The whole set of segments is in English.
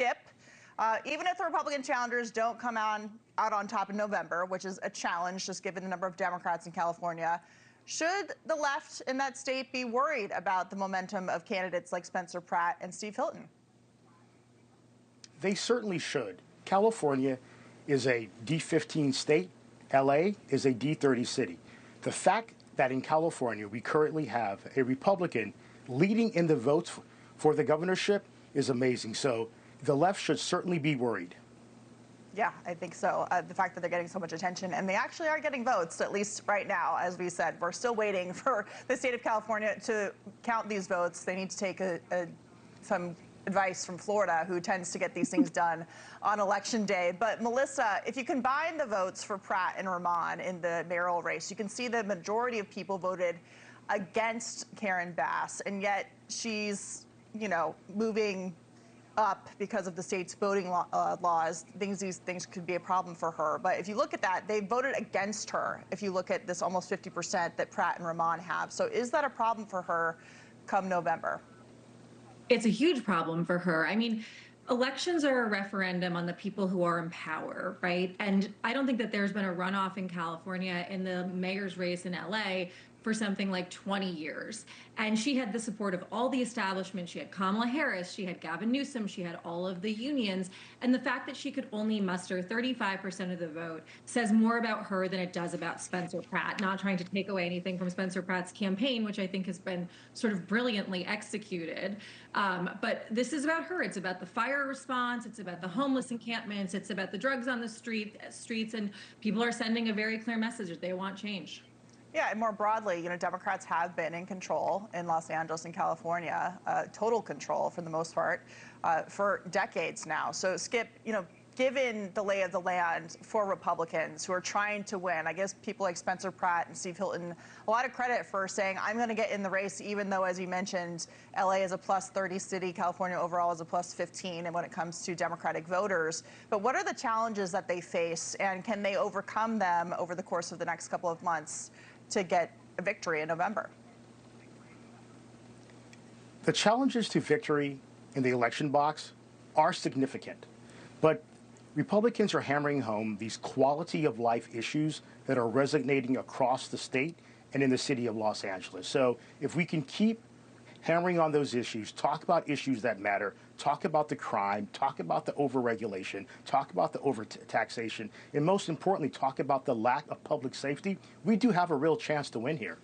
Skip, even if the Republican challengers don't come out on top in November, which is a challenge just given the number of Democrats in California, should the left in that state be worried about the momentum of candidates like Spencer Pratt and Steve Hilton? They certainly should. California is a D15 state. LA is a D30 city. The fact that in California we currently have a Republican leading in the votes for the governorship is amazing. So the left should certainly be worried. Yeah, I think so. The fact that they're getting so much attention, and they actually are getting votes, at least right now, as we said. We're still waiting for the state of California to count these votes. They need to take some advice from Florida, who tends to get these things done on election day. But Melissa, if you combine the votes for Pratt and Rahman in the mayoral race, you can see the majority of people voted against Karen Bass, and yet she's, moving up because of the state's voting laws. These things could be a problem for her. But if you look at that, they voted against her. If you look at this almost 50% that Pratt and Rahman have. So is that a problem for her come November? It's a huge problem for her. I mean, elections are a referendum on the people who are in power, right? And I don't think that there's been a runoff in California in the mayor's race in LA for something like 20 years. And she had the support of all the establishment. She had Kamala Harris, she had Gavin Newsom, she had all of the unions. And the fact that she could only muster 35% of the vote says more about her than it does about Spencer Pratt. Not trying to take away anything from Spencer Pratt's campaign, which I think has been sort of brilliantly executed. But this is about her. It's about the fire response. It's about the homeless encampments. It's about the drugs on the streets. And people are sending a very clear message that they want change. Yeah, and more broadly, Democrats have been in control in Los Angeles and California, total control for the most part, for decades now. So, Skip, given the lay of the land for Republicans who are trying to win, I guess people like Spencer Pratt and Steve Hilton, a lot of credit for saying, I'm going to get in the race, even though, as you mentioned, LA is a plus 30 city, California overall is a plus 15, and when it comes to Democratic voters. But what are the challenges that they face, and can they overcome them over the course of the next couple of months to get a victory in November? The challenges to victory in the election box are significant, but Republicans are hammering home these quality of life issues that are resonating across the state and in the city of Los Angeles. So if we can keep hammering on those issues, talk about issues that matter, talk about the crime, talk about the overregulation, talk about the overtaxation, and most importantly, talk about the lack of public safety, we do have a real chance to win here.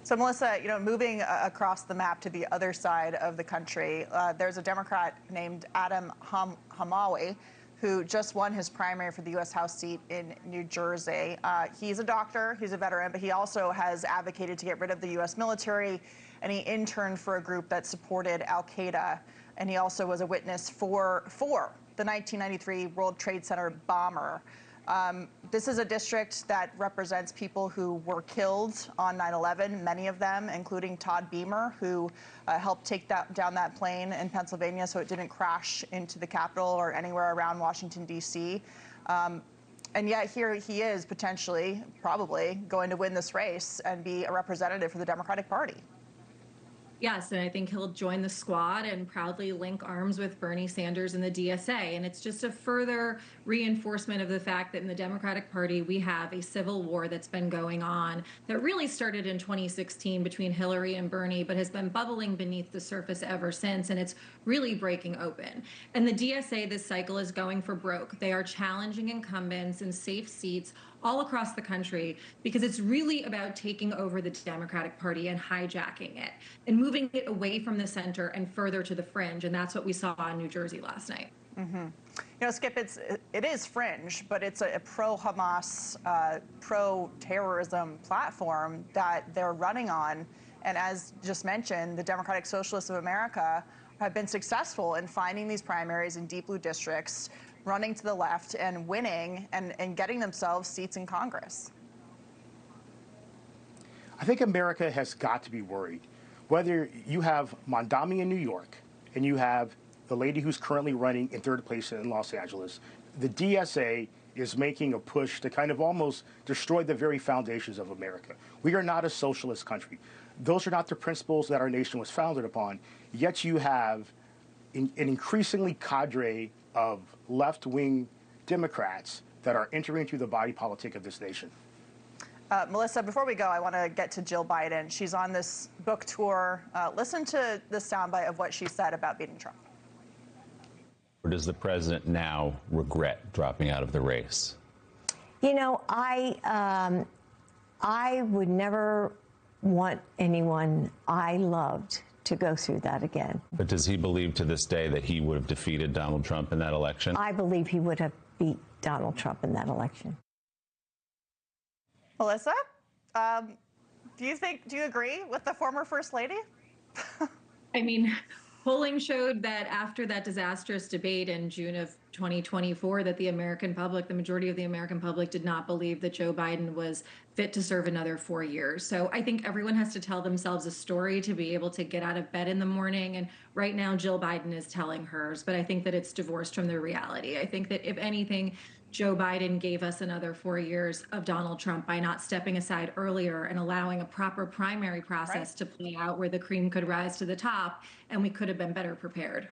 So, Melissa, moving across the map to the other side of the country, there's a Democrat named Adam Hamawi who just won his primary for the U.S. House seat in New Jersey. He's a doctor, he's a veteran, but he also has advocated to get rid of the U.S. military, and he interned for a group that supported al-Qaeda, and he also was a witness for the 1993 World Trade Center bomber. This is a district that represents people who were killed on 9/11, many of them, including Todd Beamer, who helped take down that plane in Pennsylvania so it didn't crash into the Capitol or anywhere around Washington, D.C. And yet here he is potentially, probably, going to win this race and be a representative for the Democratic Party. Yes, and I think he'll join the squad and proudly link arms with Bernie Sanders and the DSA. And it's just a further reinforcement of the fact that in the Democratic Party, we have a civil war that's been going on that really started in 2016 between Hillary and Bernie, but has been bubbling beneath the surface ever since. And it's really breaking open. And the DSA this cycle is going for broke. They are challenging incumbents in safe seats all across the country because it's really about taking over the Democratic Party and hijacking it and moving it away from the center and further to the fringe. And that's what we saw in New Jersey last night. Mm-hmm. Skip, it is fringe, but it's a pro-Hamas, pro-terrorism platform that they're running on. And as just mentioned, the Democratic Socialists of America have been successful in finding these primaries in deep blue districts, running to the left and winning and getting themselves seats in Congress. I think America has got to be worried. Whether you have Mondami in New York and you have the lady who's currently running in third place in Los Angeles, the DSA is making a push to kind of almost destroy the very foundations of America. We are not a socialist country. Those are not the principles that our nation was founded upon. Yet you have an increasingly cadre of left-wing Democrats that are entering into the body politic of this nation. Melissa, before we go, I want to get to Jill Biden. She's on this book tour. Listen to the soundbite of what she said about beating Trump. Or does the president now regret dropping out of the race? You know, I would never want anyone I loved to go through that again. But does he believe to this day that he would have defeated Donald Trump in that election? I believe he would have beat Donald Trump in that election. Melissa, do you agree with the former First Lady? I mean, polling showed that after that disastrous debate in June of 2024, that the American public, the majority of the American public, did not believe that Joe Biden was fit to serve another 4 years. So I think everyone has to tell themselves a story to be able to get out of bed in the morning. And right now, Jill Biden is telling hers, but I think that it's divorced from the reality. I think that if anything, Joe Biden gave us another 4 years of Donald Trump by not stepping aside earlier and allowing a proper primary process to play out where the cream could rise to the top and we could have been better prepared.